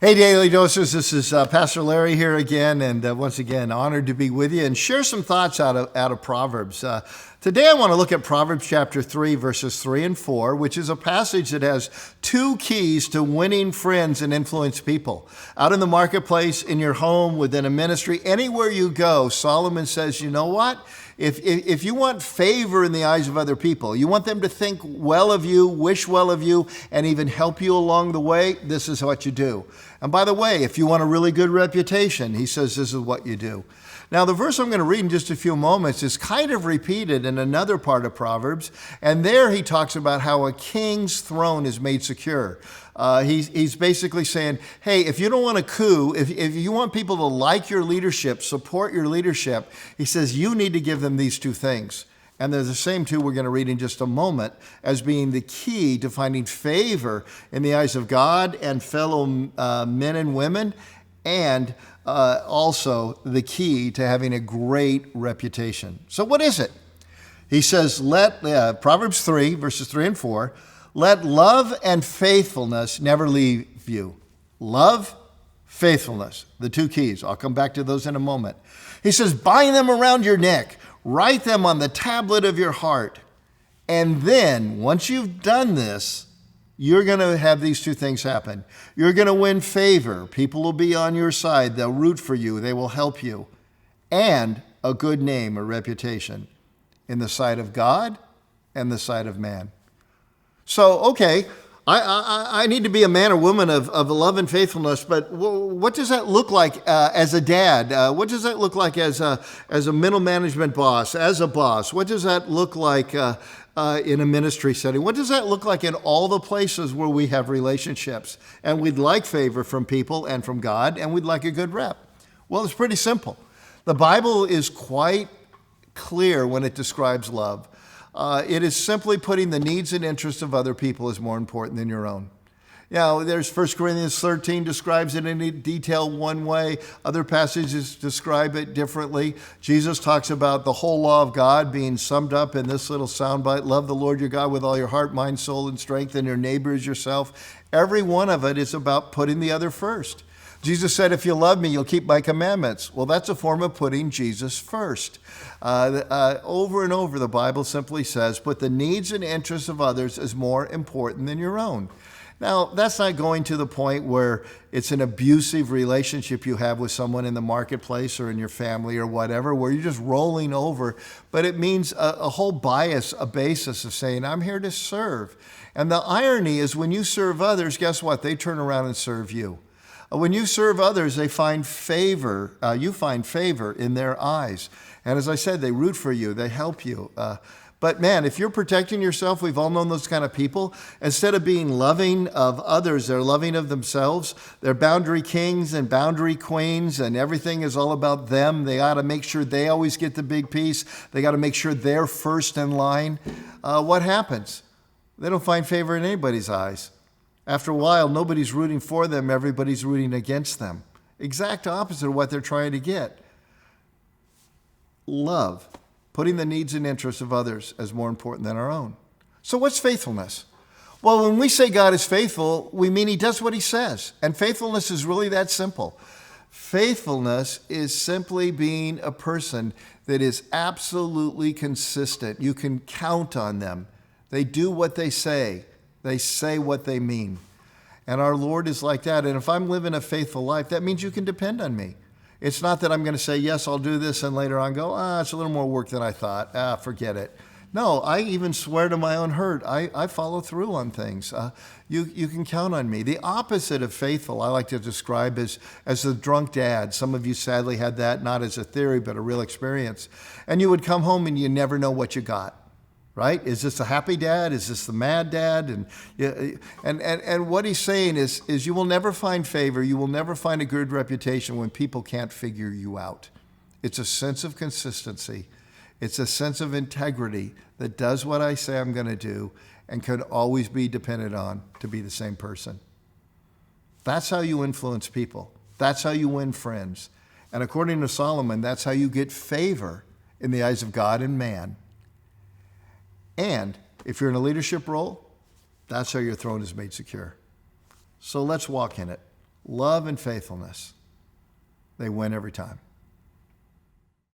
Hey, Daily Doses, this is Pastor Larry here again, and once again, honored to be with you and share some thoughts out of Proverbs. Today I want to look at Proverbs chapter 3, verses 3 and 4, which is a passage that has two keys to winning friends and influence people. Out in the marketplace, in your home, within a ministry, anywhere you go, Solomon says, you know what? If you want favor in the eyes of other people, you want them to think well of you, wish well of you, and even help you along the way, this is what you do. And by the way, if you want a really good reputation, he says this is what you do. Now, the verse I'm going to read in just a few moments is kind of repeated in another part of Proverbs, and there he talks about how a king's throne is made secure. He's basically saying, hey, if you don't want a coup, if you want people to like your leadership, support your leadership, he says you need to give them these two things. And they're the same two we're going to read in just a moment as being the key to finding favor in the eyes of God and fellow men and women, and also the key to having a great reputation. So what is it? He says, Proverbs 3, verses 3 and 4, let love and faithfulness never leave you. Love, faithfulness, the two keys. I'll come back to those in a moment. He says, bind them around your neck. Write them on the tablet of your heart. And then, once you've done this, you're going to have these two things happen. You're going to win favor. People will be on your side. They'll root for you. They will help you. And a good name, a reputation in the sight of God and the sight of man. So, okay, I need to be a man or woman of love and faithfulness, but what does that look like as a dad? What does that look like as a middle management boss, as a boss? What does that look like in a ministry setting? What does that look like in all the places where we have relationships and we'd like favor from people and from God and we'd like a good rep? Well, it's pretty simple. The Bible is quite clear when it describes love. It is simply putting the needs and interests of other people as more important than your own. Now, there's 1 Corinthians 13 describes it in detail one way. Other passages describe it differently. Jesus talks about the whole law of God being summed up in this little soundbite. Love the Lord your God with all your heart, mind, soul, and strength, and your neighbor as yourself. Every one of it is about putting the other first. Jesus said, if you love me, you'll keep my commandments. Well, that's a form of putting Jesus first. Over and over, the Bible simply says, put the needs and interests of others as more important than your own. Now, that's not going to the point where it's an abusive relationship you have with someone in the marketplace or in your family or whatever, where you're just rolling over. But it means a whole bias, a basis of saying, I'm here to serve. And the irony is when you serve others, guess what? They turn around and serve you. When you serve others, they find favor. You find favor in their eyes. And as I said, they root for you. They help you. But man, if you're protecting yourself, we've all known those kind of people. Instead of being loving of others, they're loving of themselves. They're boundary kings and boundary queens, and everything is all about them. They got to make sure they always get the big piece. They got to make sure they're first in line. What happens? They don't find favor in anybody's eyes. After a while, nobody's rooting for them. Everybody's rooting against them. Exact opposite of what they're trying to get. Love. Putting the needs and interests of others as more important than our own. So what's faithfulness? Well, when we say God is faithful, we mean he does what he says. And faithfulness is really that simple. Faithfulness is simply being a person that is absolutely consistent. You can count on them. They do what they say. They say what they mean. And our Lord is like that. And if I'm living a faithful life, that means you can depend on me. It's not that I'm going to say, yes, I'll do this, and later on go, it's a little more work than I thought. Forget it. No, I even swear to my own hurt. I follow through on things. You can count on me. The opposite of faithful, I like to describe as the drunk dad. Some of you sadly had that, not as a theory, but a real experience. And you would come home and you never know what you got. Right? Is this a happy dad? Is this the mad dad? And what he's saying is you will never find favor. You will never find a good reputation when people can't figure you out. It's a sense of consistency. It's a sense of integrity that does what I say I'm going to do and can always be depended on to be the same person. That's how you influence people. That's how you win friends. And according to Solomon, that's how you get favor in the eyes of God and man. And if you're in a leadership role, that's how your throne is made secure. So let's walk in it. love and faithfulness, they win every time.